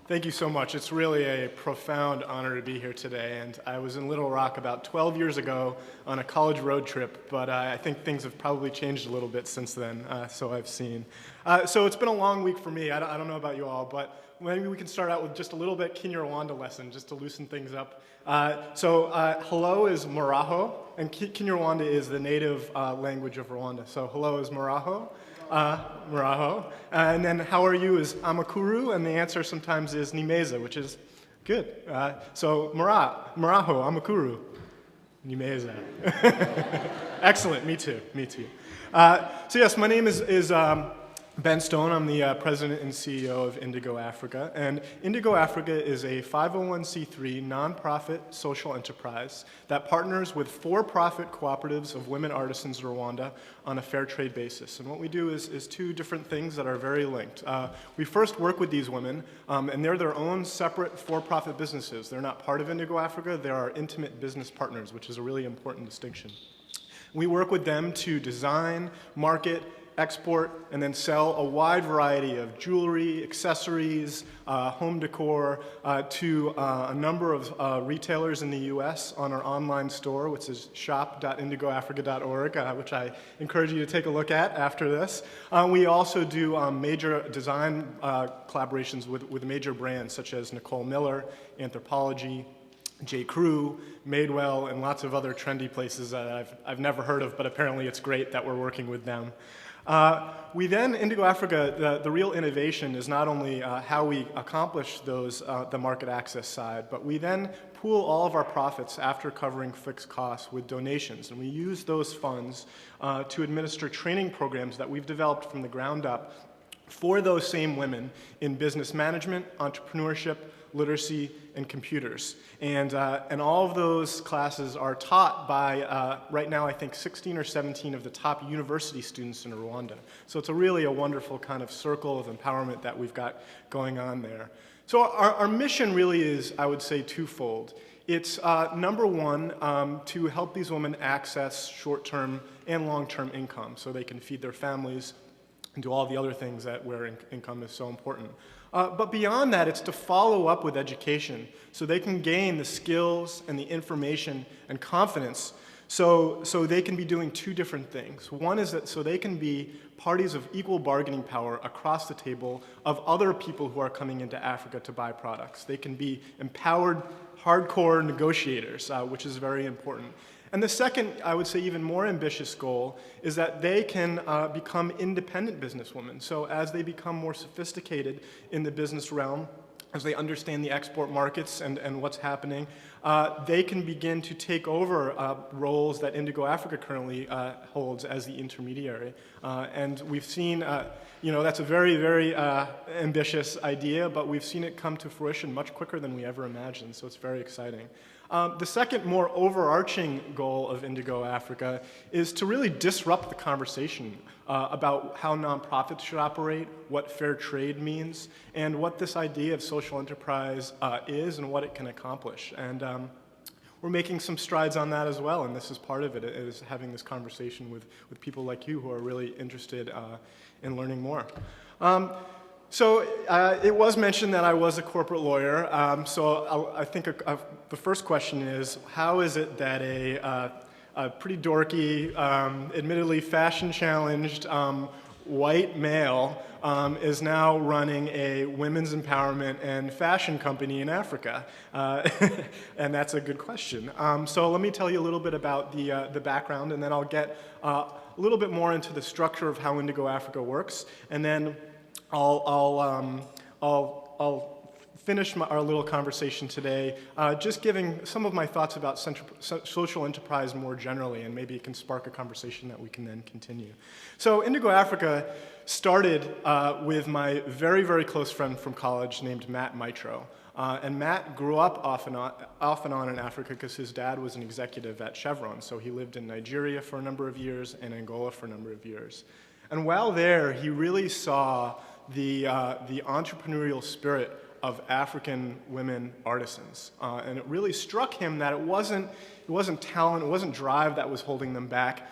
Thank you so much. It's really a profound honor to be here today. And I was in Little Rock about 12 years ago on a college road trip, but I think things have probably changed a little bit since then, so I've seen. So it's been a long week for me. I don't know about you all, but maybe we can start out with just a little bit Kinyarwanda lesson, just to loosen things up. Hello is Muraho, and Kinyarwanda is the native language of Rwanda. So hello is Muraho. Muraho. And then how are you is Amakuru, and the answer sometimes is Nimeza, which is good. So Muraho, Amakuru, Nimeza. Excellent, me too. So yes, my name is Ben Stone. I'm the president and CEO of Indigo Africa. And Indigo Africa is a 501c3 nonprofit social enterprise that partners with for-profit cooperatives of women artisans in Rwanda on a fair trade basis. And what we do is two different things that are very linked. We first work with these women, and they're their own separate for-profit businesses. They're not part of Indigo Africa. They're our intimate business partners, which is a really important distinction. We work with them to design, market, export, and then sell a wide variety of jewelry, accessories, home decor to a number of retailers in the US on our online store, which is shop.indigoafrica.org, which I encourage you to take a look at after this. We also do major design collaborations with major brands such as Nicole Miller, Anthropologie, J. Crew, Madewell, and lots of other trendy places that I've never heard of, but apparently it's great that we're working with them. We then, Indigo Africa, the real innovation is not only how we accomplish those, the market access side, but we then pool all of our profits after covering fixed costs with donations. And we use those funds to administer training programs that we've developed from the ground up for those same women in business management, entrepreneurship, literacy, and computers. And all of those classes are taught by, right now, I think 16 or 17 of the top university students in Rwanda. So it's really a wonderful kind of circle of empowerment that we've got going on there. So our mission really is, I would say, twofold. It's number one, to help these women access short-term and long-term income so they can feed their families and do all the other things where income is so important. But beyond that, it's to follow up with education so they can gain the skills and the information and confidence so they can be doing two different things. One is that so they can be parties of equal bargaining power across the table of other people who are coming into Africa to buy products. They can be empowered, hardcore negotiators, which is very important. And the second, I would say even more ambitious goal is that they can become independent businesswomen. So as they become more sophisticated in the business realm, as they understand the export markets and what's happening, they can begin to take over roles that Indigo Africa currently holds as the intermediary. And we've seen, that's a very, very ambitious idea, but we've seen it come to fruition much quicker than we ever imagined, so it's very exciting. The second, more overarching goal of Indigo Africa is to really disrupt the conversation about how nonprofits should operate, what fair trade means, and what this idea of social enterprise is and what it can accomplish. And we're making some strides on that as well, and this is part of it, is having this conversation with people like you who are really interested in learning more. So it was mentioned that I was a corporate lawyer, so I think the first question is, how is it that a pretty dorky, admittedly fashion-challenged white male is now running a women's empowerment and fashion company in Africa? And that's a good question. So let me tell you a little bit about the background, and then I'll get a little bit more into the structure of how Indigo Africa works, and then I'll finish our little conversation today just giving some of my thoughts about social enterprise more generally, and maybe it can spark a conversation that we can then continue. So Indigo Africa started with my very, very close friend from college named Matt Mitro. And Matt grew up off and on in Africa because his dad was an executive at Chevron. So he lived in Nigeria for a number of years and Angola for a number of years. And while there, he really saw the entrepreneurial spirit of African women artisans. And it really struck him that it wasn't talent, it wasn't drive that was holding them back.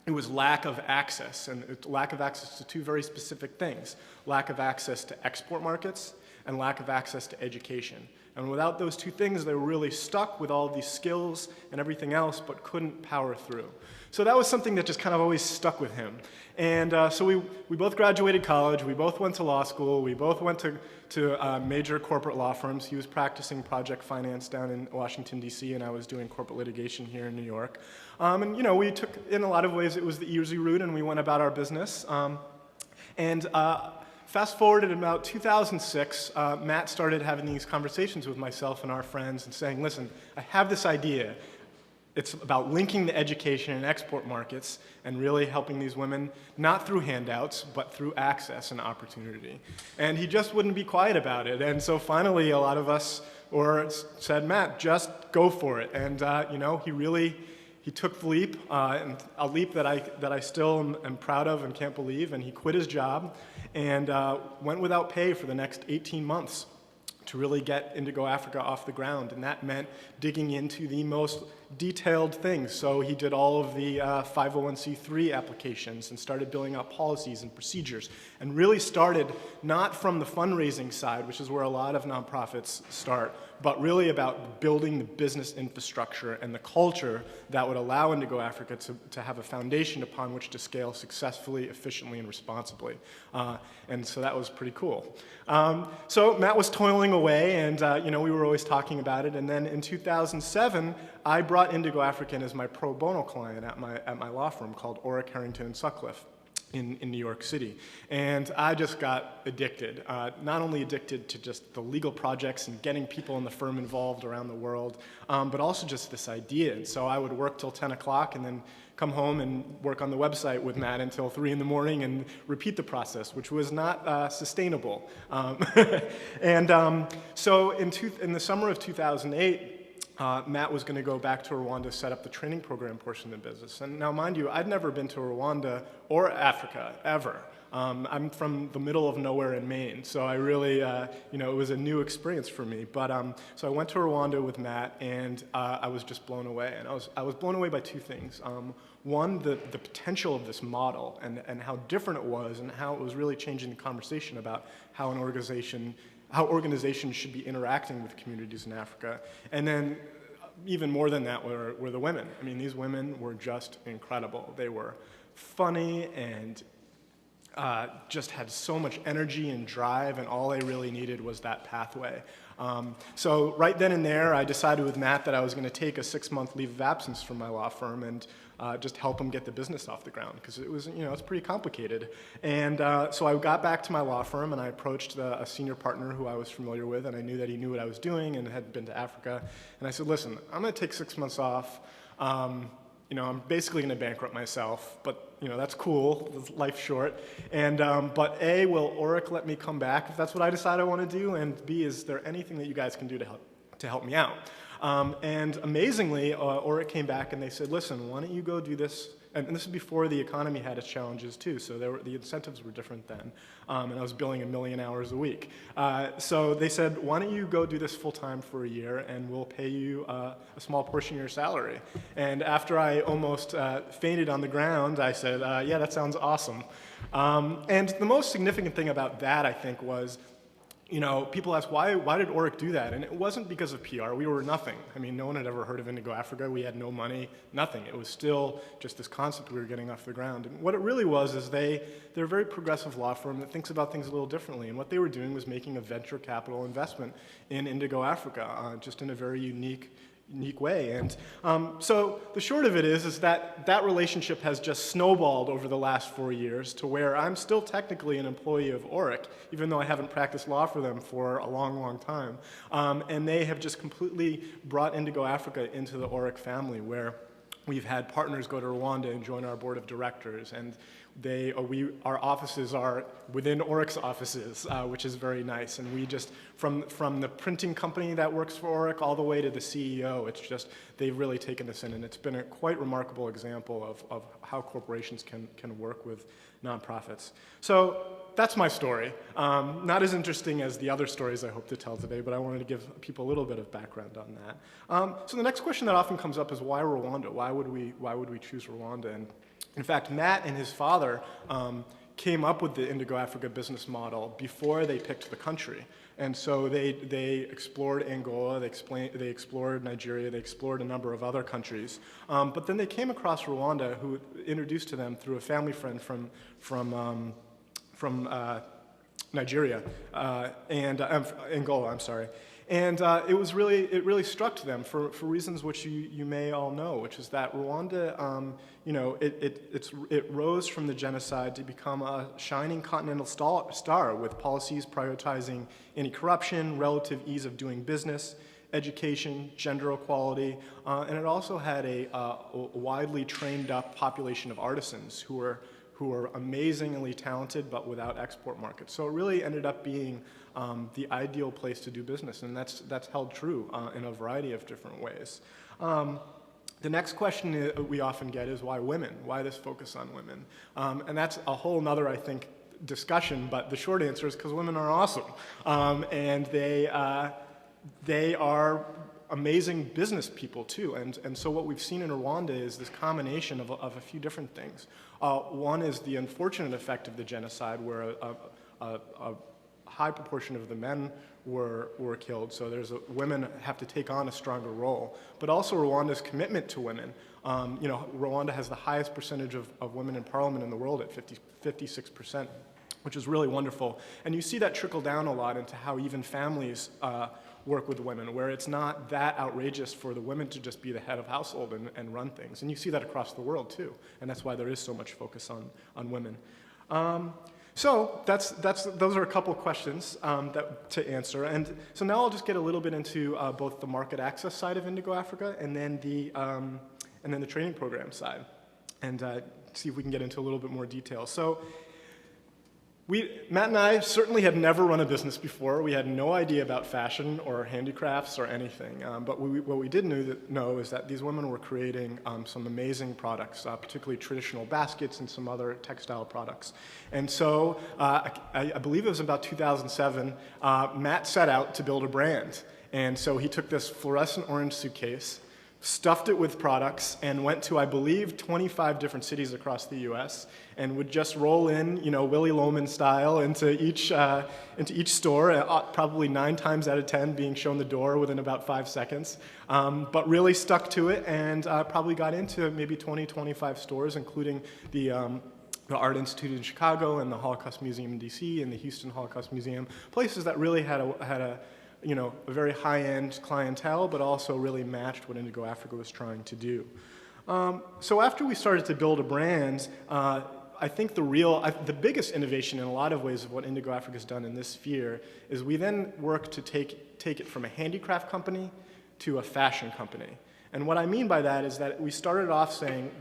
It was lack of access, and lack of access to two very specific things. Lack of access to export markets and lack of access to education. And without those two things, they were really stuck with all these skills and everything else, but couldn't power through. So that was something that just kind of always stuck with him. And so we both graduated college, we both went to law school, we both went to major corporate law firms. He was practicing project finance down in Washington, D.C., and I was doing corporate litigation here in New York. And you know, we took, in a lot of ways, it was the easy route, and we went about our business. Fast forward in about 2006, Matt started having these conversations with myself and our friends and saying, listen, I have this idea. It's about linking the education and export markets and really helping these women, not through handouts, but through access and opportunity. And he just wouldn't be quiet about it. And so finally, a lot of us said, Matt, just go for it. And you know, he took the leap, and a leap that I still am proud of and can't believe, and he quit his job and went without pay for the next 18 months to really get Indigo Africa off the ground, and that meant digging into the most detailed things. So he did all of the 501c3 applications and started building out policies and procedures, and really started not from the fundraising side, which is where a lot of nonprofits start, but really about building the business infrastructure and the culture that would allow Indigo Africa to have a foundation upon which to scale successfully, efficiently, and responsibly. And so that was pretty cool. So Matt was toiling away, and you know, we were always talking about it. And then in 2007, I brought Indigo Africa in as my pro bono client at my law firm called Orrick, Harrington, and Sutcliffe in New York City. And I just got addicted, not only addicted to just the legal projects and getting people in the firm involved around the world, but also just this idea. And so I would work till 10 o'clock and then come home and work on the website with Matt until 3 in the morning and repeat the process, which was not sustainable. So in the summer of 2008, Matt was going to go back to Rwanda to set up the training program portion of the business. And now, mind you, I'd never been to Rwanda or Africa, ever. I'm from the middle of nowhere in Maine, so I really, you know, it was a new experience for me. But so I went to Rwanda with Matt, and I was just blown away. And I was blown away by two things. One, the potential of this model and how different it was, and how it was really changing the conversation about how organizations should be interacting with communities in Africa. And then even more than that were the women. I mean, these women were just incredible. They were funny and just had so much energy and drive, and all they really needed was that pathway. So right then and there, I decided with Matt that I was going to take a 6-month leave of absence from my law firm and just help him get the business off the ground, because it was, you know, it's pretty complicated. And so I got back to my law firm, and I approached a senior partner who I was familiar with, and I knew that he knew what I was doing and had been to Africa. And I said, listen, I'm going to take 6 months off. You know, I'm basically going to bankrupt myself, but you know, that's cool. Life's short. And but A, will Orrick let me come back if that's what I decide I want to do? And B, is there anything that you guys can do to help me out? And amazingly, Orrick came back and they said, listen, why don't you go do this? And this is before the economy had its challenges too, so the incentives were different then. And I was billing 1 million hours a week. So they said, why don't you go do this full time for a year, and we'll pay you a small portion of your salary. And after I almost fainted on the ground, I said, yeah, that sounds awesome. And the most significant thing about that, I think, was, you know, people ask, why did Orrick do that? And it wasn't because of PR. We were nothing. I mean, no one had ever heard of Indigo Africa. We had no money, nothing. It was still just this concept we were getting off the ground. And what it really was is they're a very progressive law firm that thinks about things a little differently. And what they were doing was making a venture capital investment in Indigo Africa, just in a very unique way. And so the short of it is that relationship has just snowballed over the last 4 years to where I'm still technically an employee of Orrick, even though I haven't practiced law for them for a long, long time. And they have just completely brought Indigo Africa into the Orrick family, where we've had partners go to Rwanda and join our board of directors, and our offices are within Orrick's offices, which is very nice. And we just, from the printing company that works for Orrick all the way to the CEO, it's just, they've really taken this in, and it's been a quite remarkable example of how corporations can work with nonprofits. So that's my story. Not as interesting as the other stories I hope to tell today, but I wanted to give people a little bit of background on that. So the next question that often comes up is, why Rwanda? Why would we choose Rwanda? And in fact, Matt and his father came up with the Indigo Africa business model before they picked the country. And so they explored Angola, they explored Nigeria, they explored a number of other countries. But then they came across Rwanda, who introduced to them through a family friend from Nigeria, and Angola, I'm sorry. And it really struck to them for reasons which you may all know, which is that Rwanda, it rose from the genocide to become a shining continental star with policies prioritizing anti-corruption, relative ease of doing business, education, gender equality, and it also had a widely trained up population of artisans who were amazingly talented but without export markets. So it really ended up being the ideal place to do business, and that's held true in a variety of different ways. The next question we often get is why women? Why this focus on women? And that's a whole nother, I think, discussion, but the short answer is because women are awesome. And they are amazing business people too. And so what we've seen in Rwanda is this combination of a few different things. One is the unfortunate effect of the genocide where a high proportion of the men were killed, so women have to take on a stronger role. But also Rwanda's commitment to women. Rwanda has the highest percentage of women in parliament in the world at 56%, which is really wonderful. And you see that trickle down a lot into how even families work with women, where it's not that outrageous for the women to just be the head of household and run things. And you see that across the world too, and that's why there is so much focus on women. So those are a couple of questions to answer. And so now I'll just get a little bit into both the market access side of Indigo Africa and then the training program side, and see if we can get into a little bit more detail. So Matt and I certainly had never run a business before. We had no idea about fashion or handicrafts or anything. But what we did know is that these women were creating some amazing products, particularly traditional baskets and some other textile products. And so I believe it was about 2007, Matt set out to build a brand. And so he took this fluorescent orange suitcase, stuffed it with products, and went to, I believe, 25 different cities across the U.S. and would just roll in, Willy Loman style into each store, probably 9 times out of 10 being shown the door within about 5 seconds, but really stuck to it and probably got into maybe 20, 25 stores, including the Art Institute in Chicago and the Holocaust Museum in D.C. and the Houston Holocaust Museum, places that really had a very high-end clientele, but also really matched what Indigo Africa was trying to do. So after we started to build a brand, I think the biggest innovation in a lot of ways of what Indigo Africa has done in this sphere is we then worked to take it from a handicraft company to a fashion company. And what I mean by that is that we started off saying,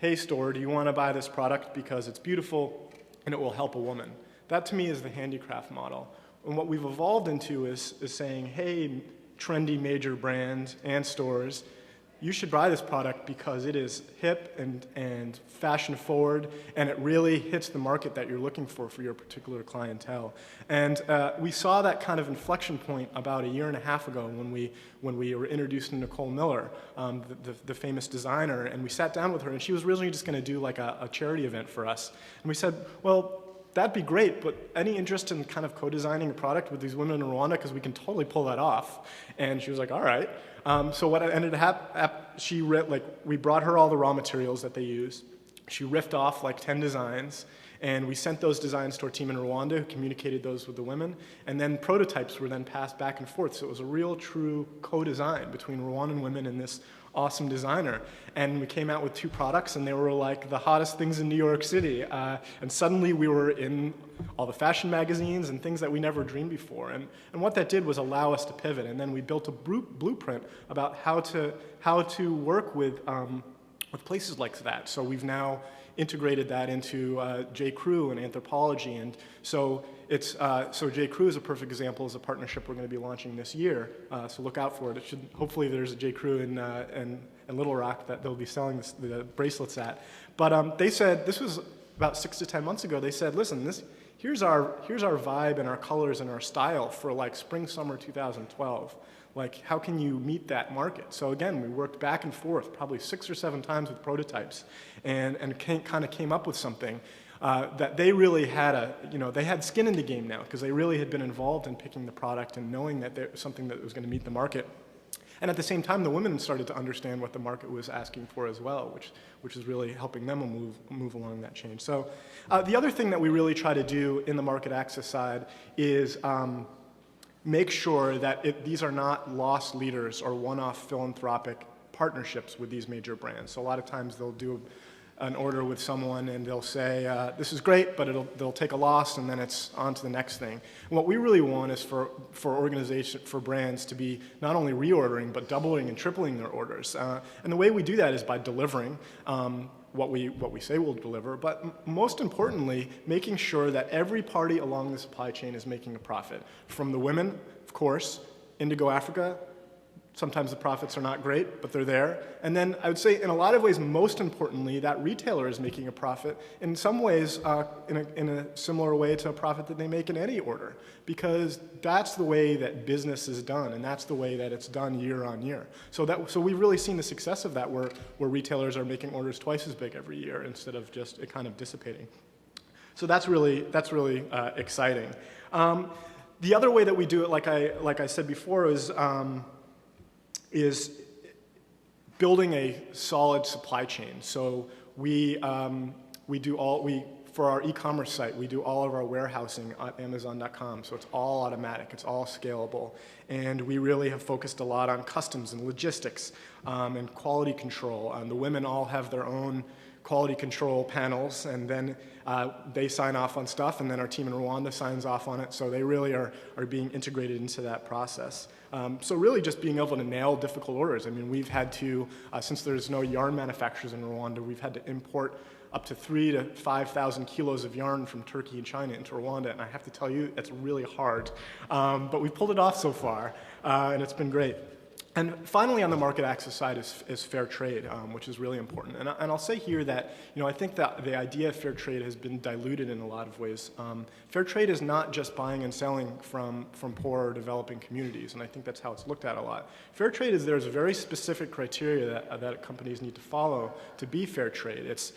hey store, do you want to buy this product because it's beautiful and it will help a woman? That to me is the handicraft model. And what we've evolved into is saying, hey, trendy major brands and stores, you should buy this product because it is hip and fashion forward, and it really hits the market that you're looking for your particular clientele. And we saw that kind of inflection point about 1.5 years ago when we were introduced to Nicole Miller, the famous designer, and we sat down with her, and she was originally just going to do like a charity event for us. And we said, well, that'd be great, but any interest in kind of co-designing a product with these women in Rwanda, because we can totally pull that off. And she was like, all right. So what ended up, we brought her all the raw materials that they use. She riffed off like 10 designs, and we sent those designs to our team in Rwanda, who communicated those with the women, and then prototypes were then passed back and forth. So it was a real, true co-design between Rwandan women and this awesome designer. And we came out with 2 products, and they were like the hottest things in New York City. And suddenly we were in all the fashion magazines and things that we never dreamed before. And what that did was allow us to pivot. And then we built a blueprint about how to work with places like that. So we've now integrated that into J. Crew and Anthropology. And so so J. Crew is a perfect example as a partnership we're going to be launching this year. So look out for it. Hopefully there's a J. Crew in Little Rock that they'll be selling the bracelets at. But they said, this was about 6 to 10 months ago, they said, listen, here's our vibe and our colors and our style for like spring, summer 2012. Like, how can you meet that market? So again, we worked back and forth probably 6 or 7 times with prototypes and kind of came up with something. that they really had they had skin in the game now because they really had been involved in picking the product and knowing that there was something that was going to meet the market. And at the same time, the women started to understand what the market was asking for as well, which is really helping them move along that change. So the other thing that we really try to do in the market access side is make sure that these are not loss leaders or one-off philanthropic partnerships with these major brands. So a lot of times they'll do an order with someone and they'll say, this is great, but they'll take a loss and then it's on to the next thing. And what we really want is for brands to be not only reordering, but doubling and tripling their orders. And the way we do that is by delivering what we say we'll deliver, but most importantly, making sure that every party along the supply chain is making a profit. From the women, of course, Indigo Africa. Sometimes the profits are not great, but they're there. And then I would say in a lot of ways, most importantly, that retailer is making a profit, in some ways in a similar way to a profit that they make in any order, because that's the way that business is done, and that's the way that it's done year on year. So we've really seen the success of that where retailers are making orders twice as big every year instead of just it kind of dissipating. So that's really exciting. The other way that we do it, like I said before, is building a solid supply chain. So for our e-commerce site, we do all of our warehousing at Amazon.com. So it's all automatic, it's all scalable. And we really have focused a lot on customs and logistics and quality control. The women all have their own quality control panels, and then they sign off on stuff, and then our team in Rwanda signs off on it. So they really are being integrated into that process. So really just being able to nail difficult orders. I mean, we've had to, since there's no yarn manufacturers in Rwanda, we've had to import up to 3,000 to 5,000 kilos of yarn from Turkey and China into Rwanda, and I have to tell you, it's really hard. But we've pulled it off so far, and it's been great. And finally, on the market access side is fair trade, which is really important. And I'll say here that, I think that the idea of fair trade has been diluted in a lot of ways. Fair trade is not just buying and selling from poor or developing communities, and I think that's how it's looked at a lot. Fair trade is there's a very specific criteria that companies need to follow to be fair trade. It's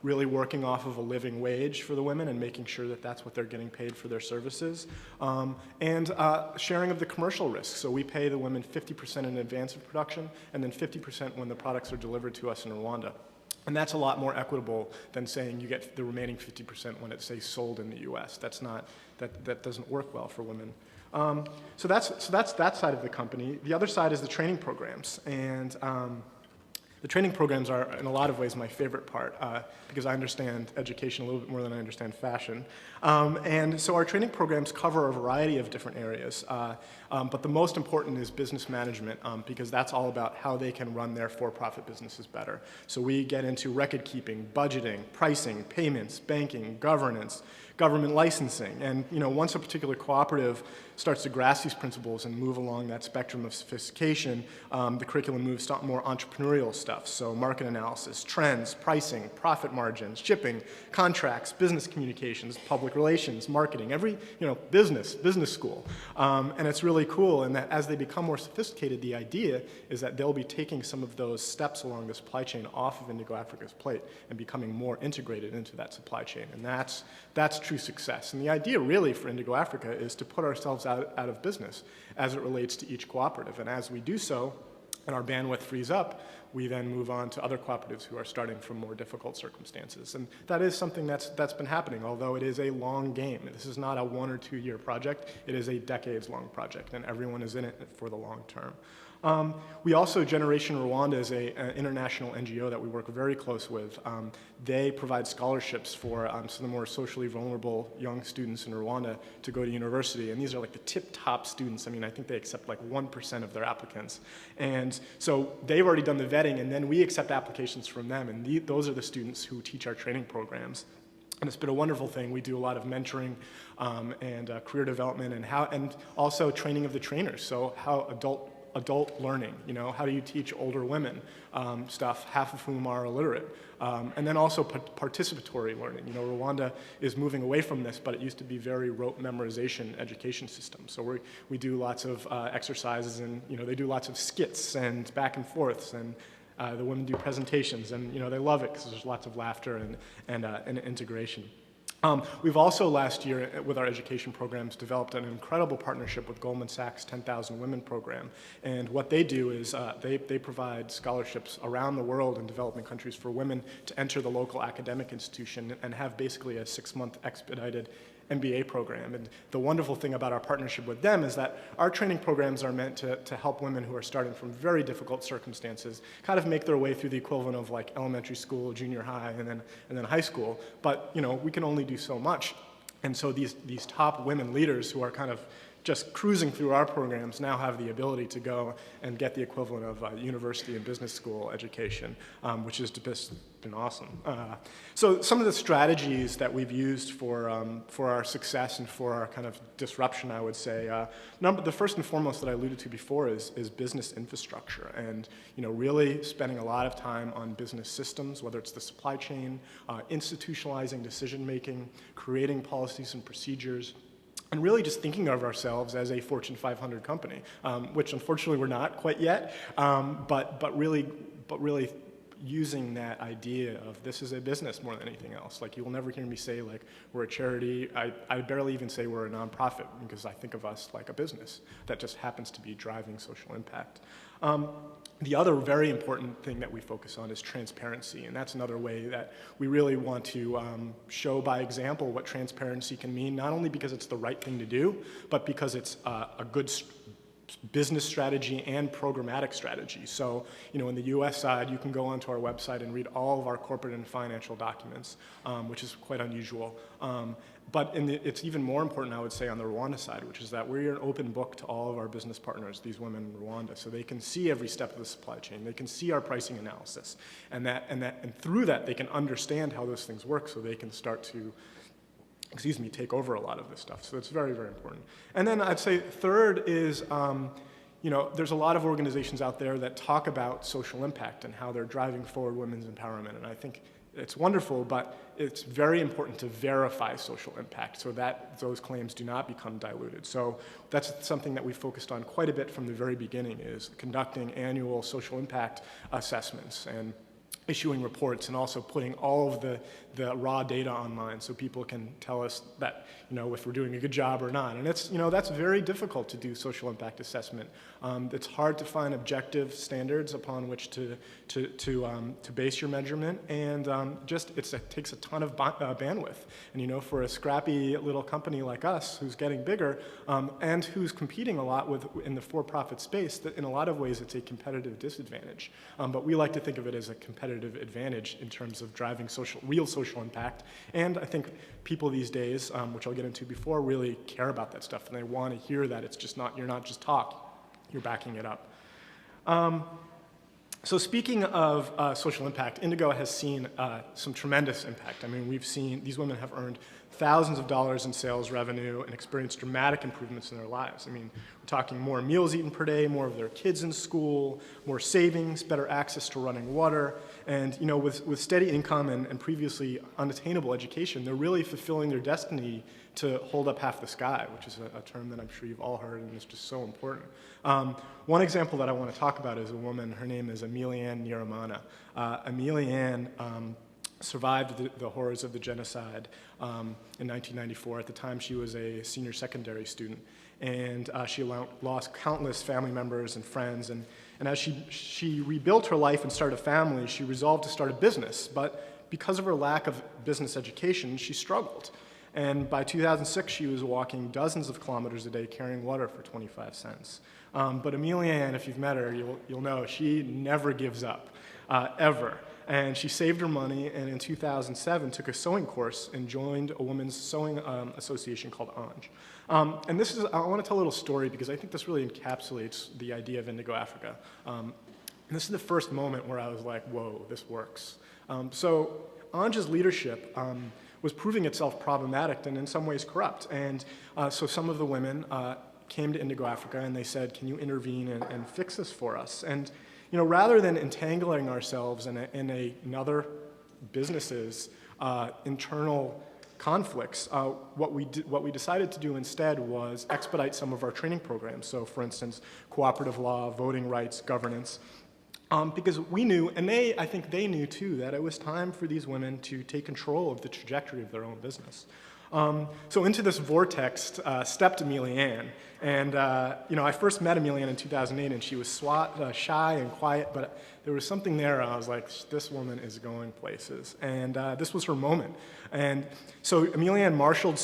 really working off of a living wage for the women and making sure that that's what they're getting paid for their services, and sharing of the commercial risk. So we pay the women 50% in advance of production, and then 50% when the products are delivered to us in Rwanda. And that's a lot more equitable than saying you get the remaining 50% when it's, say, sold in the US. That doesn't work well for women. So that's that side of the company. The other side is the training programs. And the training programs are, in a lot of ways, my favorite part because I understand education a little bit more than I understand fashion. And so our training programs cover a variety of different areas. But the most important is business management because that's all about how they can run their for-profit businesses better. So we get into record keeping, budgeting, pricing, payments, banking, governance, government licensing. And once a particular cooperative starts to grasp these principles and move along that spectrum of sophistication, the curriculum moves to more entrepreneurial stuff. So market analysis, trends, pricing, profit margins, shipping, contracts, business communications, public relations, marketing, every business school. And it's really cool in that as they become more sophisticated, the idea is that they'll be taking some of those steps along the supply chain off of Indigo Africa's plate and becoming more integrated into that supply chain. And that's true success. And the idea really for Indigo Africa is to put ourselves out of business as it relates to each cooperative. And as we do so, and our bandwidth frees up, we then move on to other cooperatives who are starting from more difficult circumstances. And that is something that's been happening, although it is a long game. This is not a 1 or 2 year project. It is a decades-long project, and everyone is in it for the long term. We also, Generation Rwanda is an international NGO that we work very close with. They provide scholarships for some of the more socially vulnerable young students in Rwanda to go to university. And these are like the tip-top students. I mean, I think they accept like 1% of their applicants. And so they've already done the vetting, and then we accept applications from them. And those are the students who teach our training programs. And it's been a wonderful thing. We do a lot of mentoring and career development and also training of the trainers. So how adult learning, how do you teach older women stuff, half of whom are illiterate? And then also participatory learning. Rwanda is moving away from this, but it used to be very rote memorization education system. So we do lots of exercises and, they do lots of skits and back and forths and The women do presentations, and they love it because there's lots of laughter and integration. We've also last year with our education programs developed an incredible partnership with Goldman Sachs 10,000 Women program, and what they do is they provide scholarships around the world in developing countries for women to enter the local academic institution and have basically a 6-month expedited MBA program. And the wonderful thing about our partnership with them is that our training programs are meant to help women who are starting from very difficult circumstances kind of make their way through the equivalent of like elementary school, junior high, and then high school. But we can only do so much. And so these top women leaders who are kind of just cruising through our programs now have the ability to go and get the equivalent of university and business school education, which has just been awesome. So some of the strategies that we've used for our success and for our kind of disruption, I would say, the first and foremost that I alluded to before is business infrastructure, and really spending a lot of time on business systems, whether it's the supply chain, institutionalizing decision making, creating policies and procedures, and really just thinking of ourselves as a Fortune 500 company, which unfortunately we're not quite yet, but really using that idea of this is a business more than anything else. Like, you will never hear me say like we're a charity. I barely even say we're a nonprofit, because I think of us like a business that just happens to be driving social impact. The other very important thing that we focus on is transparency, and that's another way that we really want to show by example what transparency can mean, not only because it's the right thing to do, but because it's a good business strategy and programmatic strategy. So, in the US side, you can go onto our website and read all of our corporate and financial documents, which is quite unusual. But it's even more important, I would say, on the Rwanda side, which is that we're an open book to all of our business partners, these women in Rwanda, so they can see every step of the supply chain. They can see our pricing analysis, and through that, they can understand how those things work, so they can start to take over a lot of this stuff. So it's very, very important. And then I'd say third is, there's a lot of organizations out there that talk about social impact and how they're driving forward women's empowerment. And I think it's wonderful, but it's very important to verify social impact so that those claims do not become diluted. So that's something that we focused on quite a bit from the very beginning, is conducting annual social impact assessments and issuing reports, and also putting all of the raw data online so people can tell us that, if we're doing a good job or not. And it's, that's very difficult to do social impact assessment. It's hard to find objective standards upon which to base your measurement, and it takes a ton of bandwidth. And for a scrappy little company like us who's getting bigger and who's competing a lot in the for-profit space, that in a lot of ways it's a competitive disadvantage. But we like to think of it as a competitive advantage in terms of driving real social impact. And I think people these days, which I'll get into before, really care about that stuff, and they want to hear that you're not just talk, you're backing it up. So speaking of social impact, Indigo has seen some tremendous impact. I mean, we've seen these women have earned thousands of dollars in sales revenue and experienced dramatic improvements in their lives. I mean, we're talking more meals eaten per day, more of their kids in school, more savings, better access to running water, and with steady income and previously unattainable education, they're really fulfilling their destiny to hold up half the sky, which is a term that I'm sure you've all heard and is just so important. One example that I want to talk about is a woman. Her name is Amelia-Ann Nyiramana. Amelia-Ann survived the horrors of the genocide in 1994. At the time, she was a senior secondary student, and she lost countless family members and friends. And as she rebuilt her life and started a family, she resolved to start a business. But because of her lack of business education, she struggled. And by 2006, she was walking dozens of kilometers a day carrying water for 25 cents. But Amelia-Ann, if you've met her, you'll know she never gives up, ever. And she saved her money, and in 2007 took a sewing course and joined a women's sewing association called Anj. And I want to tell a little story because I think this really encapsulates the idea of Indigo Africa. And this is the first moment where I was like, whoa, this works. So Anj's leadership was proving itself problematic and in some ways corrupt. And so some of the women came to Indigo Africa and they said, can you intervene and fix this for us? And rather than entangling ourselves in another business's internal conflicts, what we decided to do instead was expedite some of our training programs. So for instance, cooperative law, voting rights, governance. Because we knew, and I think they knew too, that it was time for these women to take control of the trajectory of their own business. So into this vortex stepped Amelia Ann. And I first met Amelia Ann in 2008, and she was shy and quiet, but there was something there. I was like, this woman is going places. And this was her moment. And so Amelia Ann marshaled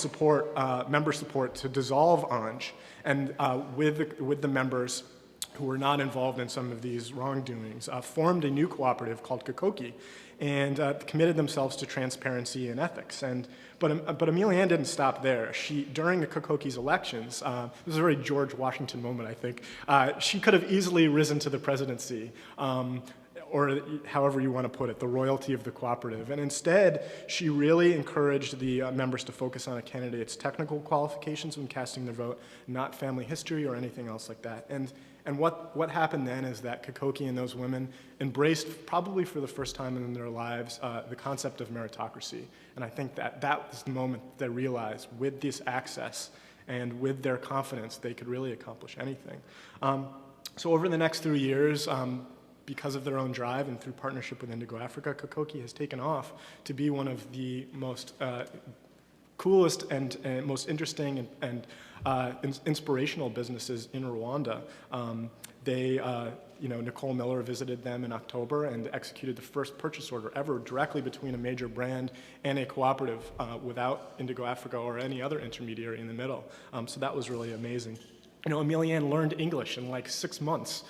member support to dissolve Anj, and with the members who were not involved in some of these wrongdoings, formed a new cooperative called Kakoki, and committed themselves to transparency and ethics. But Amelia Ann didn't stop there. During the Kakoki's elections, this was a very George Washington moment, I think, she could have easily risen to the presidency, or however you want to put it, the royalty of the cooperative. And instead, she really encouraged the members to focus on a candidate's technical qualifications when casting their vote, not family history or anything else like that. And what happened then is that Kakoki and those women embraced, probably for the first time in their lives, the concept of meritocracy. And I think that was the moment they realized with this access and with their confidence, they could really accomplish anything. So over the next 3 years, because of their own drive and through partnership with Indigo Africa, Kakoki has taken off to be one of the most coolest and most interesting and inspirational businesses in Rwanda. Nicole Miller visited them in October and executed the first purchase order ever directly between a major brand and a cooperative without Indigo Africa or any other intermediary in the middle. So that was really amazing. Amelia Ann learned English in like 6 months.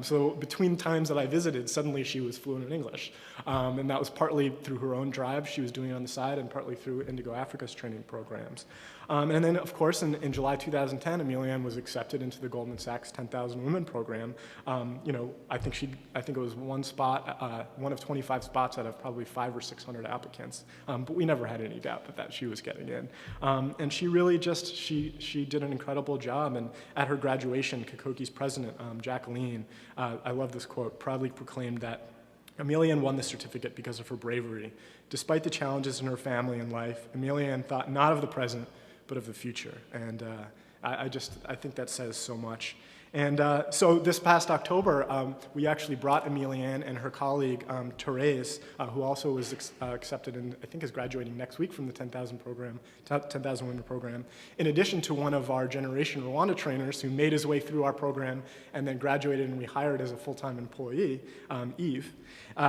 So between times that I visited, suddenly she was fluent in English. And that was partly through her own drive she was doing on the side and partly through Indigo Africa's training programs. And then, of course, in July 2010, Amelia Ann was accepted into the Goldman Sachs 10,000 Women program. I think it was one of 25 spots out of probably 500 or 600 applicants. But we never had any doubt that she was getting in. And she really she did an incredible job. And at her graduation, Kakoki's president, Jacqueline, I love this quote, proudly proclaimed that Amelia Ann won the certificate because of her bravery. Despite the challenges in her family and life, Amelia Ann thought not of the present, but of the future. And I think that says so much. And so this past October, we actually brought Amelia Ann and her colleague, Therese, who also was accepted and I think is graduating next week from the 10,000 Women program, in addition to one of our Generation Rwanda trainers who made his way through our program and then graduated and we hired as a full-time employee, Eve.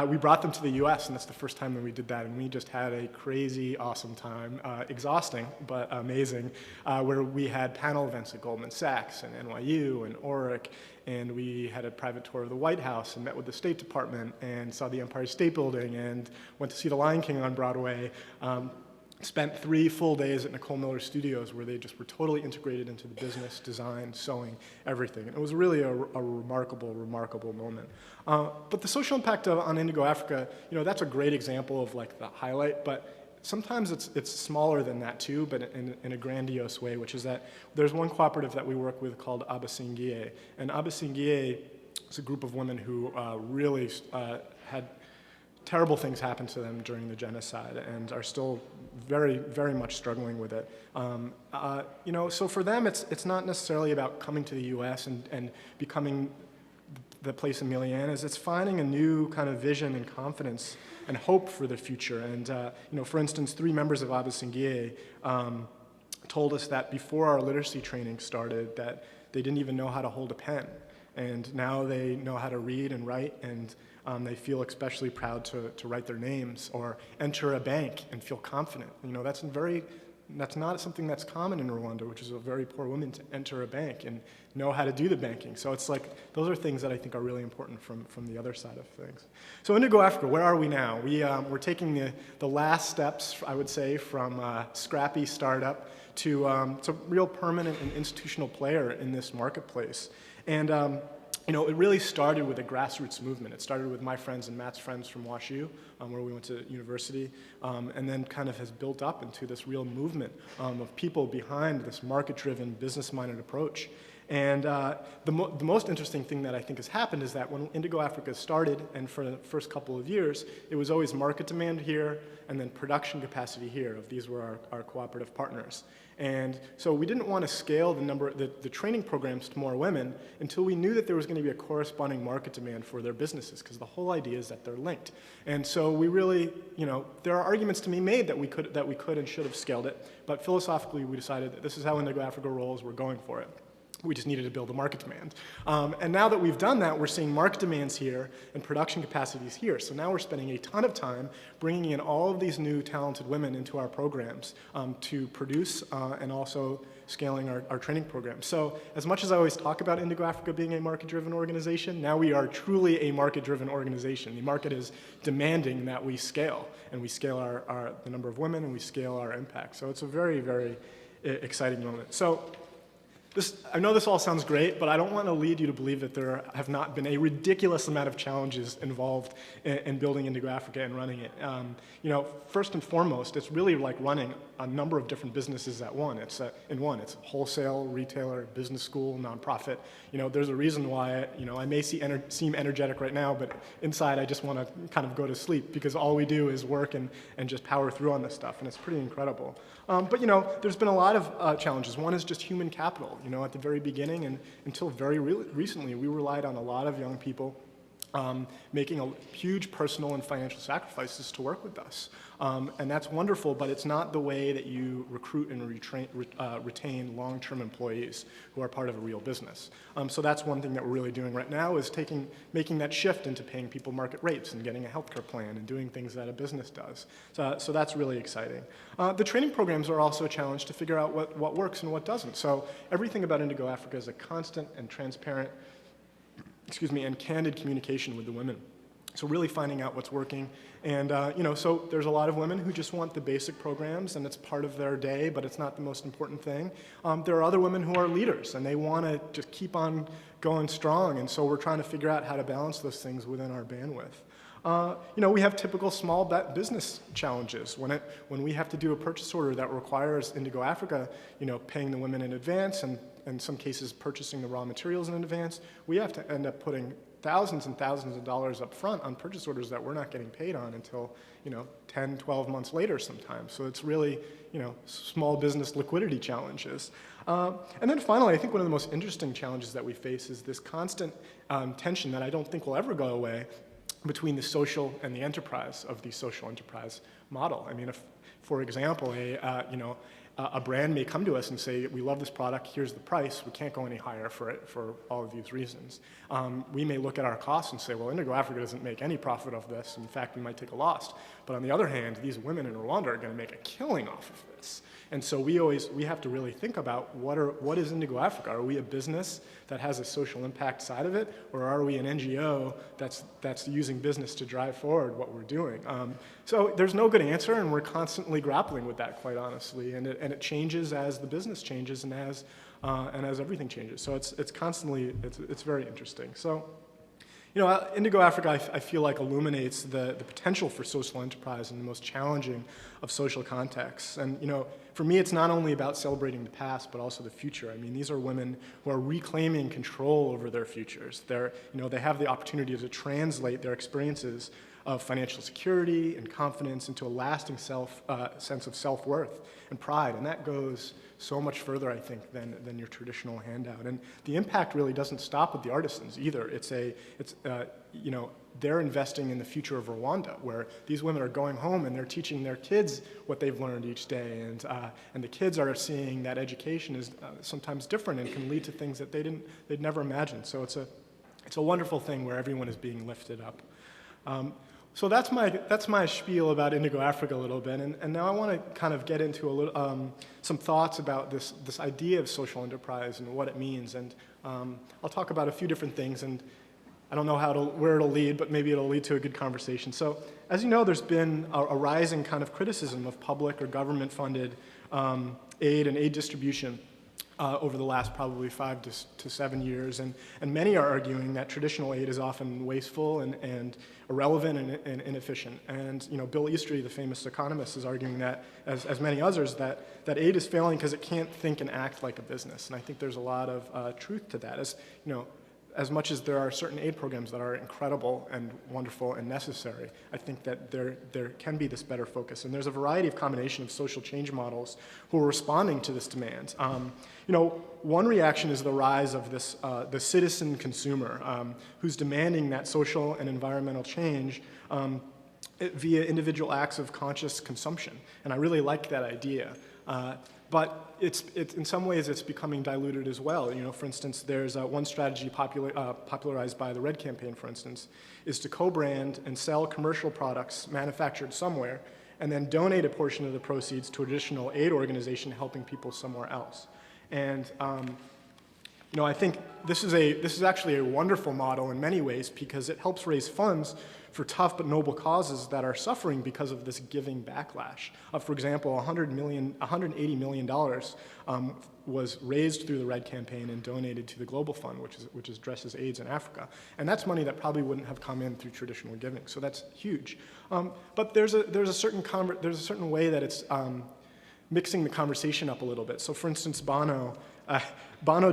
We brought them to the US, and that's the first time that we did that, and we just had a crazy, awesome time, exhausting, but amazing, where we had panel events at Goldman Sachs and NYU and Oric, and we had a private tour of the White House and met with the State Department and saw the Empire State Building and went to see The Lion King on Broadway. Spent 3 full days at Nicole Miller Studios where they just were totally integrated into the business, design, sewing, everything. And it was really a remarkable, remarkable moment. But the social impact on Indigo Africa, that's a great example of like the highlight, but sometimes it's smaller than that too, but in a grandiose way, which is that there's one cooperative that we work with called Abasingie. And Abasingie is a group of women who really had terrible things happen to them during the genocide and are still very, very much struggling with it. So for them, it's not necessarily about coming to the US and becoming the place Amelia Ann is. It's finding a new kind of vision and confidence and hope for the future. And for instance, 3 members of Abasingie told us that before our literacy training started that they didn't even know how to hold a pen. And now they know how to read and write, and they feel especially proud to write their names or enter a bank and feel confident. That's not something that's common in Rwanda, which is a very poor woman to enter a bank and know how to do the banking. So it's like, those are things that I think are really important from the other side of things. So Indigo Africa, where are we now? We're taking the last steps, I would say, from scrappy startup to a real permanent and institutional player in this marketplace. And it really started with a grassroots movement. It started with my friends and Matt's friends from WashU, where we went to university, and then kind of has built up into this real movement of people behind this market-driven, business-minded approach. And the most interesting thing that I think has happened is that when Indigo Africa started, and for the first couple of years, it was always market demand here and then production capacity here. These were our cooperative partners. And so we didn't want to scale the training programs to more women until we knew that there was going to be a corresponding market demand for their businesses, because the whole idea is that they're linked. And so we really, there are arguments to be made that we could and should have scaled it, but philosophically we decided that this is how Indigo Africa rolls, we're going for it. We just needed to build a market demand. And now that we've done that, we're seeing market demands here and production capacities here. So now we're spending a ton of time bringing in all of these new talented women into our programs to produce and also scaling our training programs. So as much as I always talk about Indigo Africa being a market-driven organization, now we are truly a market-driven organization. The market is demanding that we scale, and we scale the number of women, and we scale our impact. So it's a very, very exciting moment. So I know this all sounds great, but I don't want to lead you to believe that there have not been a ridiculous amount of challenges involved in building Indigo Africa and running it. First and foremost, it's really like running a number of different businesses at once. It's wholesale, retailer, business school, nonprofit. There's a reason why I may seem energetic right now, but inside I just want to kind of go to sleep, because all we do is work and just power through on this stuff, and it's pretty incredible. But there's been a lot of challenges. One is just human capital. At the very beginning and until very recently, we relied on a lot of young people making a huge personal and financial sacrifices to work with us. And that's wonderful, but it's not the way that you recruit and retain long-term employees who are part of a real business. So that's one thing that we're really doing right now, is making that shift into paying people market rates and getting a healthcare plan and doing things that a business does. So that's really exciting. The training programs are also a challenge to figure out what works and what doesn't. So everything about Indigo Africa is a constant and transparent and candid communication with the women. So really finding out what's working. And so there's a lot of women who just want the basic programs, and it's part of their day, but it's not the most important thing. There are other women who are leaders, and they want to just keep on going strong, and so we're trying to figure out how to balance those things within our bandwidth. We have typical small business challenges. When we have to do a purchase order that requires Indigo Africa, paying the women in advance, and in some cases purchasing the raw materials in advance, we have to end up putting thousands and thousands of dollars up front on purchase orders that we're not getting paid on until 10, 12 months later sometimes. So it's really small business liquidity challenges. And then finally, I think one of the most interesting challenges that we face is this constant tension that I don't think will ever go away between the social and the enterprise of the social enterprise model. I mean, if, for example, a brand may come to us and say, we love this product, here's the price, we can't go any higher for it for all of these reasons. We may look at our costs and say, well, Indigo Africa doesn't make any profit of this. In fact, we might take a loss. But on the other hand, these women in Rwanda are going to make a killing off of this. And so we have to really think about what is Indigo Africa? Are we a business that has a social impact side of it, or are we an NGO that's using business to drive forward what we're doing? So there's no good answer, and we're constantly grappling with that, quite honestly. And it changes as the business changes and as everything changes. So it's constantly very interesting. So. Indigo Africa, I feel like, illuminates the potential for social enterprise in the most challenging of social contexts. And, for me, it's not only about celebrating the past, but also the future. I mean, these are women who are reclaiming control over their futures. They have the opportunity to translate their experiences of financial security and confidence into a lasting sense of self-worth and pride. And that goes so much further, I think, than your traditional handout. And the impact really doesn't stop with the artisans either. They're investing in the future of Rwanda, where these women are going home and they're teaching their kids what they've learned each day. And the kids are seeing that education is sometimes different and can lead to things that they'd never imagined. So it's a wonderful thing where everyone is being lifted up. So that's my spiel about Indigo Africa a little bit, and now I want to kind of get into some thoughts about this idea of social enterprise and what it means, and I'll talk about a few different things, and I don't know where it'll lead, but maybe it'll lead to a good conversation. So, as you know, there's been a rising kind of criticism of public or government-funded aid and aid distribution over the last probably 5 to 7 years, and many are arguing that traditional aid is often wasteful and irrelevant and inefficient. And Bill Eastery, the famous economist, is arguing that, as many others, that aid is failing because it can't think and act like a business. And I think there's a lot of truth to that. As much as there are certain aid programs that are incredible and wonderful and necessary, I think that there can be this better focus. And there's a variety of combination of social change models who are responding to this demand. One reaction is the rise of the citizen consumer who's demanding that social and environmental change via individual acts of conscious consumption. And I really like that idea. But in some ways, it's becoming diluted as well. For instance, there's one strategy popularized by the Red Campaign, for instance, is to co-brand and sell commercial products manufactured somewhere, and then donate a portion of the proceeds to a traditional aid organization helping people somewhere else. And I think this is actually a wonderful model in many ways because it helps raise funds for tough but noble causes that are suffering because of this giving backlash. For example, $180 million was raised through the Red Campaign and donated to the Global Fund, which addresses AIDS in Africa. And that's money that probably wouldn't have come in through traditional giving. So that's huge. But there's a certain way that it's mixing the conversation up a little bit. So for instance, Bono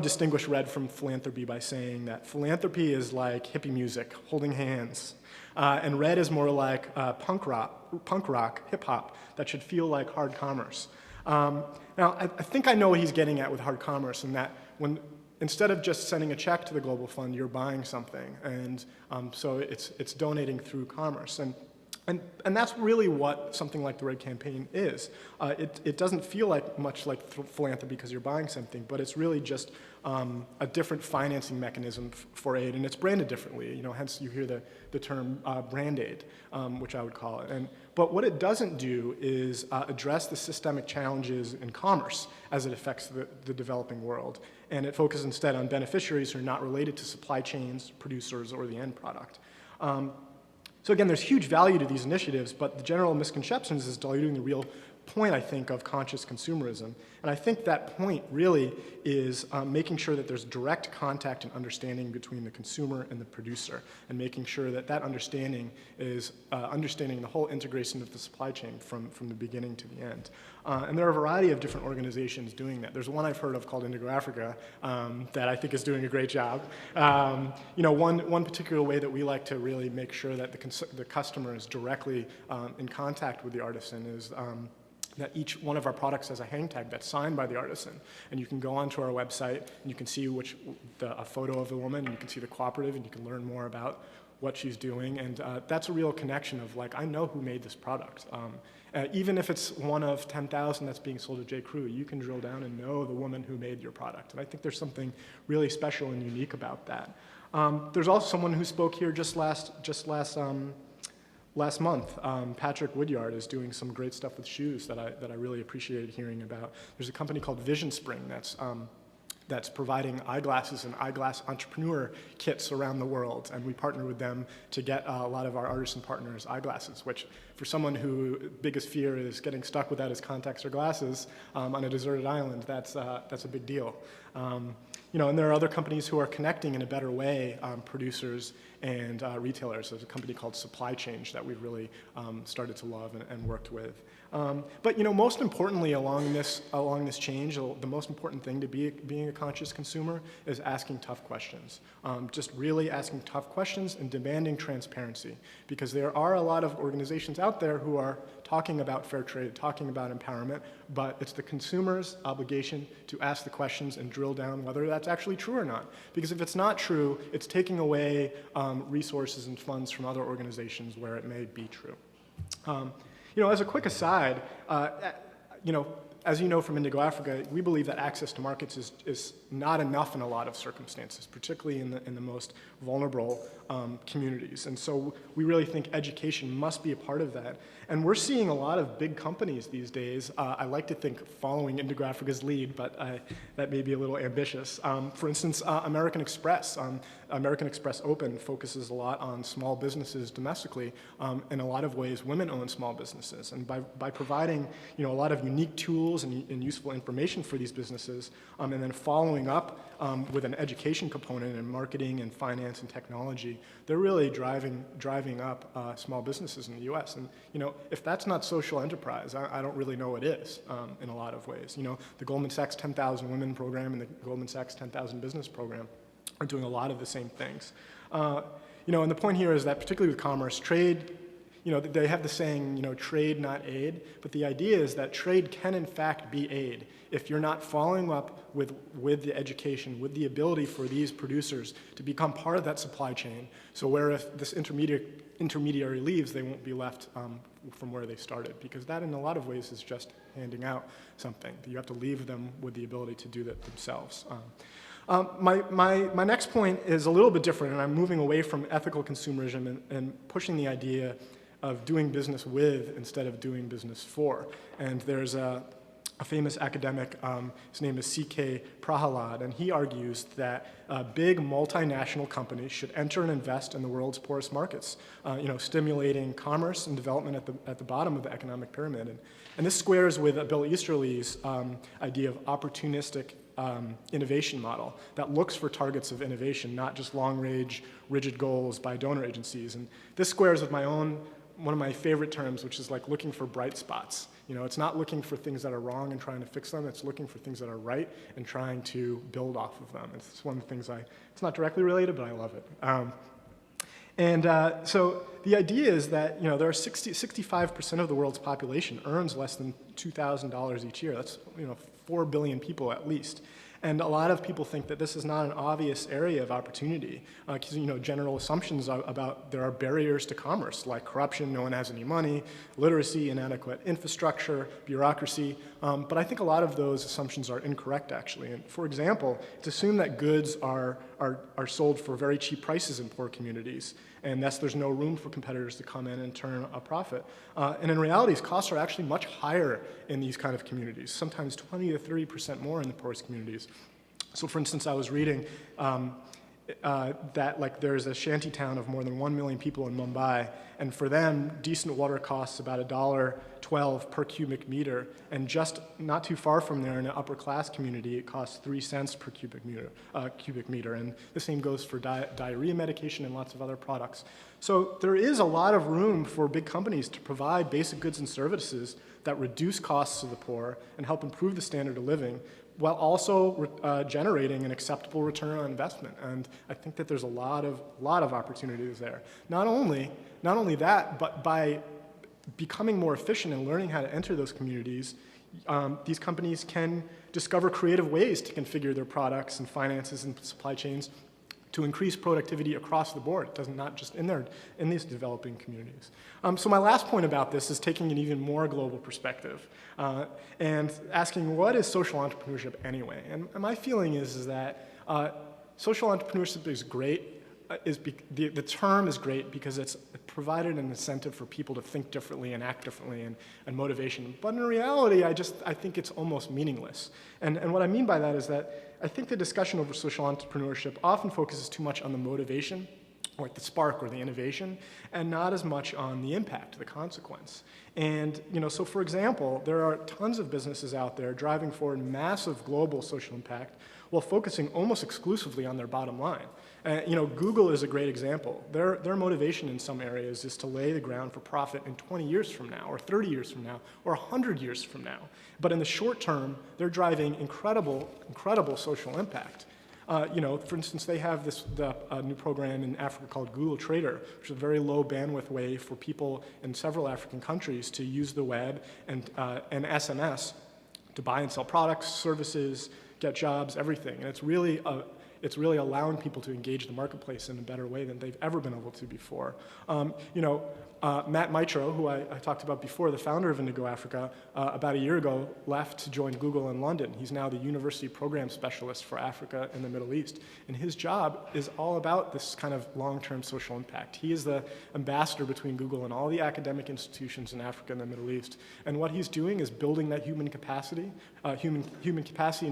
distinguished red from philanthropy by saying that philanthropy is like hippie music, holding hands. And red is more like punk rock, hip hop, that should feel like hard commerce. Now, I think I know what he's getting at with hard commerce, in that instead of just sending a check to the Global Fund, you're buying something, and so it's donating through commerce. And that's really what something like the Red Campaign is. It doesn't feel much like philanthropy because you're buying something, but it's really just a different financing mechanism for aid, and it's branded differently. Hence you hear the term brand aid, which I would call it. But what it doesn't do is address the systemic challenges in commerce as it affects the developing world. And it focuses instead on beneficiaries who are not related to supply chains, producers, or the end product. So again, there's huge value to these initiatives, but the general misconceptions is diluting the real point, I think, of conscious consumerism. And I think that point really is making sure that there's direct contact and understanding between the consumer and the producer, and making sure that understanding is understanding the whole integration of the supply chain from the beginning to the end. And there are a variety of different organizations doing that. There's one I've heard of called Indigo Africa that I think is doing a great job. One particular way that we like to really make sure that the customer is directly in contact with the artisan is that each one of our products has a hang tag that's signed by the artisan. And you can go onto our website and you can see a photo of the woman, and you can see the cooperative, and you can learn more about what she's doing. And that's a real connection of I know who made this product. Even if it's one of 10,000 that's being sold at J. Crew, you can drill down and know the woman who made your product. And I think there's something really special and unique about that. There's also someone who spoke here just last month. Patrick Woodyard is doing some great stuff with shoes that I really appreciated hearing about. There's a company called Vision Spring that's providing eyeglasses and eyeglass entrepreneur kits around the world, and we partner with them to get a lot of our artisan partners eyeglasses, which for someone whose biggest fear is getting stuck without his contacts or glasses on a deserted island, that's a big deal. And there are other companies who are connecting in a better way, producers and retailers. There's a company called Supply Change that we've really started to love and worked with. But most importantly along this change, the most important thing to being a conscious consumer is asking tough questions. Just really asking tough questions and demanding transparency, because there are a lot of organizations out there who are talking about fair trade, talking about empowerment, but it's the consumer's obligation to ask the questions and drill down whether that's actually true or not. Because if it's not true, it's taking away resources and funds from other organizations where it may be true. As a quick aside, as you know from Indigo Africa, we believe that access to markets is not enough in a lot of circumstances, particularly in the most vulnerable communities. And so we really think education must be a part of that. And we're seeing a lot of big companies these days, I like to think following Indigo Africa's lead, but that may be a little ambitious. For instance, American Express Open focuses a lot on small businesses domestically. In a lot of ways, women own small businesses. And by providing a lot of unique tools tools and useful information for these businesses, and then following up with an education component in marketing and finance and technology, they're really driving up small businesses in the U.S. And if that's not social enterprise, I don't really know what is in a lot of ways. The Goldman Sachs 10,000 Women program and the Goldman Sachs 10,000 Business program are doing a lot of the same things. And the point here is that particularly with commerce, trade, they have the saying, trade, not aid, but the idea is that trade can in fact be aid if you're not following up with the education, with the ability for these producers to become part of that supply chain. So where if this intermediary leaves, they won't be left from where they started, because that in a lot of ways is just handing out something. You have to leave them with the ability to do that themselves. My next point is a little bit different, and I'm moving away from ethical consumerism and pushing the idea of doing business with instead of doing business for. And there's a famous academic, his name is C.K. Prahalad, and he argues that big multinational companies should enter and invest in the world's poorest markets, stimulating commerce and development at the bottom of the economic pyramid. And this squares with Bill Easterly's idea of opportunistic innovation model that looks for targets of innovation, not just long-range, rigid goals by donor agencies. And this squares with one of my favorite terms, which is like looking for bright spots. It's not looking for things that are wrong and trying to fix them. It's looking for things that are right and trying to build off of them. It's one of the things it's not directly related, but I love it. So the idea is that, there are 65% of the world's population earns less than $2,000 each year. That's, 4 billion people at least. And a lot of people think that this is not an obvious area of opportunity, because general assumptions about there are barriers to commerce, like corruption, no one has any money, literacy, inadequate infrastructure, bureaucracy. But I think a lot of those assumptions are incorrect, actually. And for example, it's assumed that goods are sold for very cheap prices in poor communities, and thus there's no room for competitors to come in and turn a profit. And in reality, costs are actually much higher in these kind of communities, sometimes 20 to 30% more in the poorest communities. So for instance, I was reading that there's a shanty town of more than 1 million people in Mumbai, and for them, decent water costs about $1.12 per cubic meter, and just not too far from there in an upper class community, it costs 3 cents per cubic meter, and the same goes for diarrhea medication and lots of other products. So there is a lot of room for big companies to provide basic goods and services that reduce costs to the poor and help improve the standard of living, while also generating an acceptable return on investment. And I think that there's a lot of opportunities there. Not only that, but by becoming more efficient and learning how to enter those communities, these companies can discover creative ways to configure their products and finances and supply chains to increase productivity across the board. It doesn't, not just in these developing communities. So my last point about this is taking an even more global perspective and asking, what is social entrepreneurship anyway? And my feeling is that social entrepreneurship is great. The term is great because it's provided an incentive for people to think differently and act differently and motivation. But in reality, I think it's almost meaningless. And what I mean by that is that I think the discussion over social entrepreneurship often focuses too much on the motivation, or the spark or the innovation, and not as much on the impact, the consequence. And so for example, there are tons of businesses out there driving forward massive global social impact while focusing almost exclusively on their bottom line. Google is a great example. Their motivation in some areas is to lay the ground for profit in 20 years from now, or 30 years from now, or 100 years from now. But in the short term, they're driving incredible social impact. For instance, they have the new program in Africa called Google Trader, which is a very low bandwidth way for people in several African countries to use the web and SMS to buy and sell products, services, get jobs, everything. And it's really allowing people to engage the marketplace in a better way than they've ever been able to before. Matt Mitro, who I talked about before, the founder of Indigo Africa, about a year ago left to join Google in London. He's now the university program specialist for Africa and the Middle East. And his job is all about this kind of long-term social impact. He is the ambassador between Google and all the academic institutions in Africa and the Middle East. And what he's doing is building that human capacity and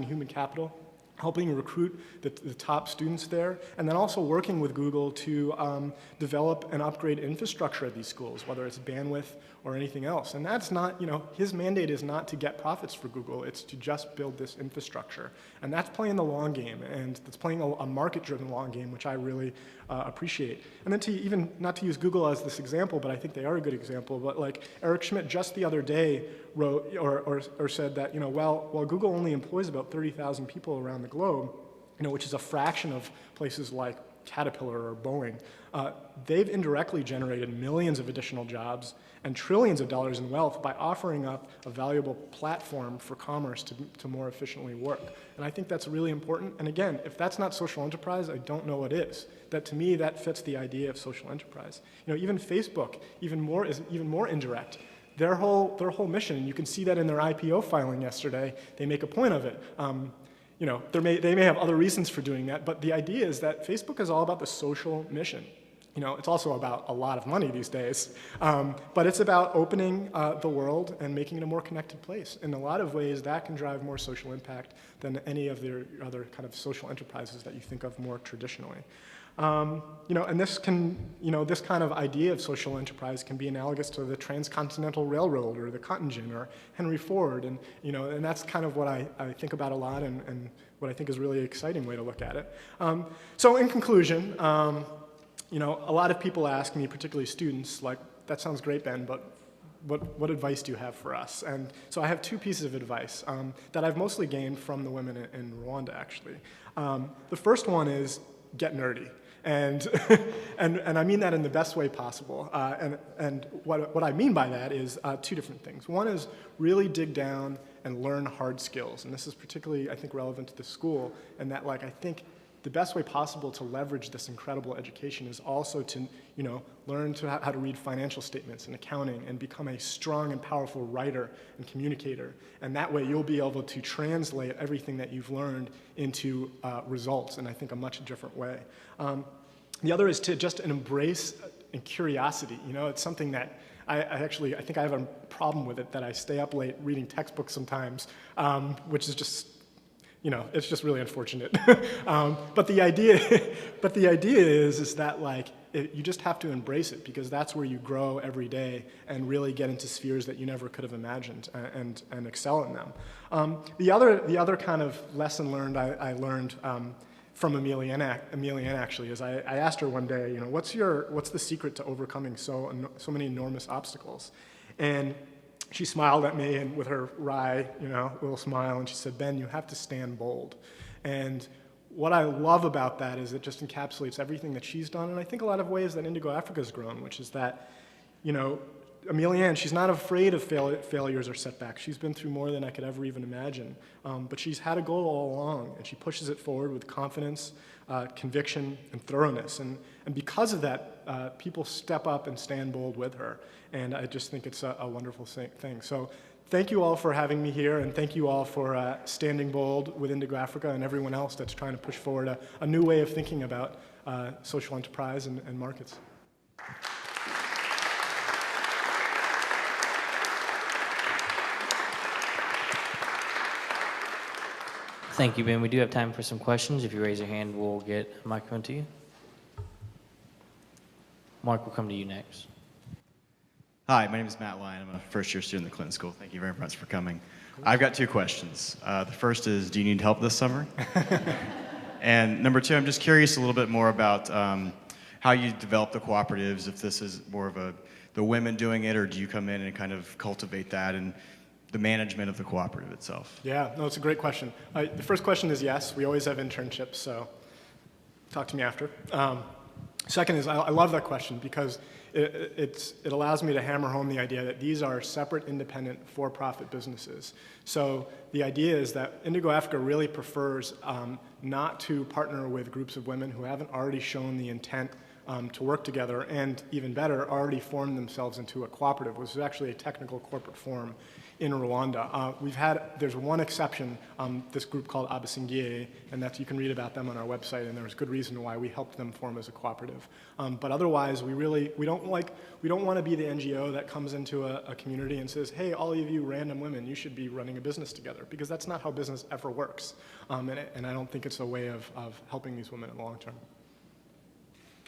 human capital helping recruit the top students there, and then also working with Google to develop and upgrade infrastructure at these schools, whether it's bandwidth or anything else. And that's not, his mandate is not to get profits for Google, it's to just build this infrastructure. And that's playing the long game, and it's playing a market-driven long game, which I really appreciate. And then not to use Google as this example, but I think they are a good example, but like Eric Schmidt just the other day wrote or said that, while Google only employs about 30,000 people around the globe, which is a fraction of places like Caterpillar or Boeing, they've indirectly generated millions of additional jobs and trillions of dollars in wealth by offering up a valuable platform for commerce to more efficiently work. And I think that's really important. And again, if that's not social enterprise, I don't know what is. That to me, that fits the idea of social enterprise. Even Facebook, is even more indirect. Their whole mission, and you can see that in their IPO filing yesterday, they make a point of it. They may have other reasons for doing that, but the idea is that Facebook is all about the social mission. It's also about a lot of money these days, but it's about opening the world and making it a more connected place. In a lot of ways, that can drive more social impact than any of the other kind of social enterprises that you think of more traditionally. And this kind of idea of social enterprise can be analogous to the Transcontinental Railroad or the Cotton Gin or Henry Ford, and that's kind of what I think about a lot and what I think is a really exciting way to look at it. So in conclusion, a lot of people ask me, particularly students, like, that sounds great, Ben, but what advice do you have for us? And so I have two pieces of advice that I've mostly gained from the women in Rwanda, actually. The first one is get nerdy. And I mean that in the best way possible. And what I mean by that is two different things. One is really dig down and learn hard skills. And this is particularly, I think, relevant to the school, and that, I think the best way possible to leverage this incredible education is also to, learn how to read financial statements and accounting and become a strong and powerful writer and communicator. And that way you'll be able to translate everything that you've learned into results in, I think, a much different way. The other is to just embrace curiosity. It's something that I think I have a problem with it, that I stay up late reading textbooks sometimes, which is just, it's just really unfortunate. But the idea is that you just have to embrace it, because that's where you grow every day and really get into spheres that you never could have imagined and excel in them. The other kind of lesson learned I learned from Amelia Ann actually is I asked her one day, what's the secret to overcoming so many enormous obstacles? And she smiled at me, and with her wry, little smile, and she said, Ben, you have to stand bold. And what I love about that is it just encapsulates everything that she's done, and I think a lot of ways that Indigo Africa has grown, which is that, Amelia Ann, she's not afraid of failures or setbacks. She's been through more than I could ever even imagine. But she's had a goal all along, and she pushes it forward with confidence, conviction, and thoroughness. And because of that, people step up and stand bold with her. And I just think it's a wonderful thing. So thank you all for having me here, and thank you all for standing bold with Indigo Africa and everyone else that's trying to push forward a new way of thinking about social enterprise and markets. Thank you, Ben. We do have time for some questions. If you raise your hand, we'll get a microphone to you. Mark, we'll come to you next. Hi, my name is Matt Lyon. I'm a first-year student at the Clinton School. Thank you very much for coming. I've got two questions. The first is, do you need help this summer? And number two, I'm just curious a little bit more about how you develop the cooperatives, if this is more of the women doing it, or do you come in and kind of cultivate that, and the management of the cooperative itself? Yeah, no, it's a great question. The first question is yes, we always have internships, so talk to me after. Second is, I love that question because it allows me to hammer home the idea that these are separate, independent, for-profit businesses. So the idea is that Indigo Africa really prefers not to partner with groups of women who haven't already shown the intent to work together, and even better, already formed themselves into a cooperative, which is actually a technical corporate form. in Rwanda. There's one exception, this group called Abasingiye, and you can read about them on our website, and there was good reason why we helped them form as a cooperative. But otherwise, we don't want to be the NGO that comes into a community and says, hey, all of you random women, you should be running a business together, because that's not how business ever works. And I don't think it's a way of helping these women in the long term.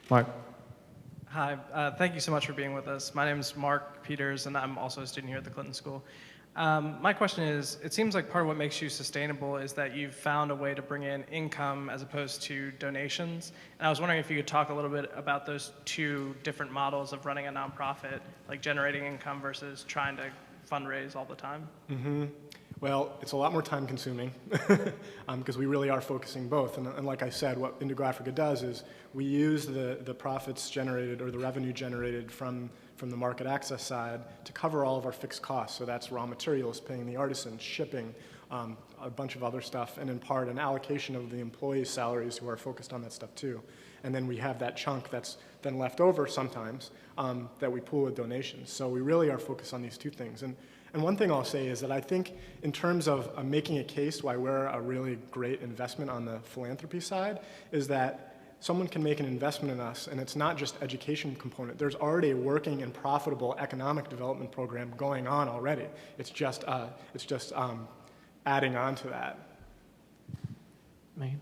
Mark. Hi, thank you so much for being with us. My name is Mark Peters, and I'm also a student here at the Clinton School. My question is, it seems like part of what makes you sustainable is that you've found a way to bring in income as opposed to donations. And I was wondering if you could talk a little bit about those two different models of running a nonprofit, like generating income versus trying to fundraise all the time. Mm-hmm. Well, it's a lot more time consuming because we really are focusing both. And like I said, what Indigo Africa does is we use the profits generated or the revenue generated from the market access side to cover all of our fixed costs. So that's raw materials, paying the artisans, shipping, a bunch of other stuff, and in part an allocation of the employees' salaries who are focused on that stuff too. And then we have that chunk that's then left over sometimes that we pool with donations. So we really are focused on these two things. And one thing I'll say is that I think in terms of making a case why we're a really great investment on the philanthropy side is that someone can make an investment in us, and it's not just education component. There's already a working and profitable economic development program going on already. It's just adding on to that. Megan.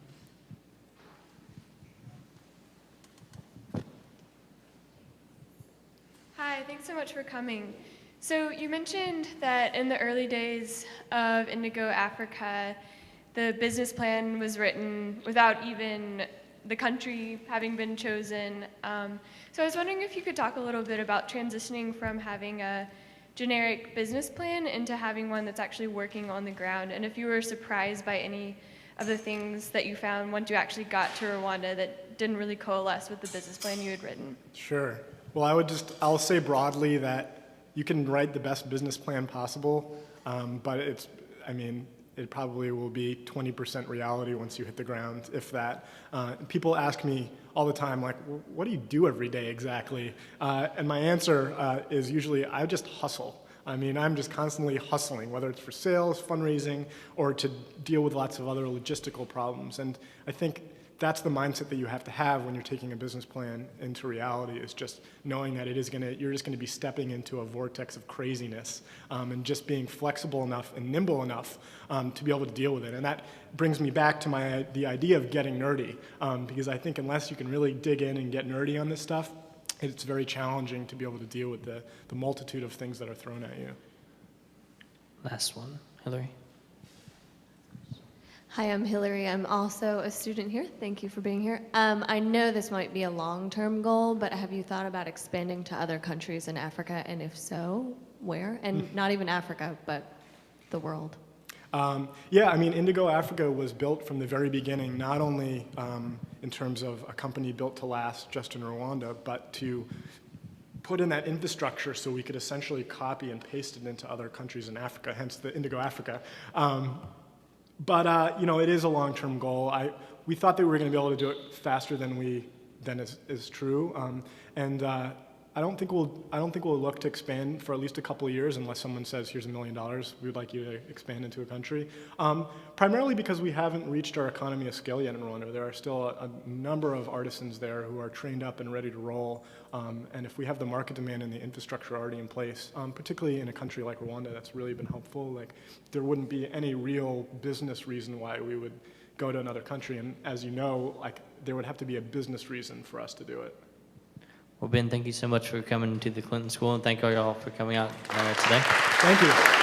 Hi, thanks so much for coming. So you mentioned that in the early days of Indigo Africa, the business plan was written without even the country having been chosen. So I was wondering if you could talk a little bit about transitioning from having a generic business plan into having one that's actually working on the ground, and if you were surprised by any of the things that you found once you actually got to Rwanda that didn't really coalesce with the business plan you had written. Sure. Well, I'll say broadly that you can write the best business plan possible, but it probably will be 20% reality once you hit the ground, if that. People ask me all the time, like, what do you do every day exactly? And my answer is usually, I just hustle. I'm just constantly hustling, whether it's for sales, fundraising, or to deal with lots of other logistical problems. And I think that's the mindset that you have to have when you're taking a business plan into reality, is just knowing that you're just going to be stepping into a vortex of craziness, and just being flexible enough and nimble enough to be able to deal with it. And that brings me back to the idea of getting nerdy, because I think unless you can really dig in and get nerdy on this stuff, it's very challenging to be able to deal with the multitude of things that are thrown at you. Last one, Hillary. Hi, I'm Hillary. I'm also a student here. Thank you for being here. I know this might be a long-term goal, but have you thought about expanding to other countries in Africa? And if so, where? And not even Africa, but the world. Yeah, Indigo Africa was built from the very beginning, not only in terms of a company built to last just in Rwanda, but to put in that infrastructure so we could essentially copy and paste it into other countries in Africa, hence the Indigo Africa. But it is a long-term goal. We thought that we were going to be able to do it faster than is true, and I don't think we'll look to expand for at least a couple of years unless someone says, "Here's $1 million. We'd like you to expand into a country." Primarily because we haven't reached our economy of scale yet in Rwanda. There are still a number of artisans there who are trained up and ready to roll, and if we have the market demand and the infrastructure already in place, particularly in a country like Rwanda, that's really been helpful. Like, there wouldn't be any real business reason why we would go to another country, and as you know, there would have to be a business reason for us to do it. Well, Ben, thank you so much for coming to the Clinton School, and thank all y'all for coming out today. Thank you.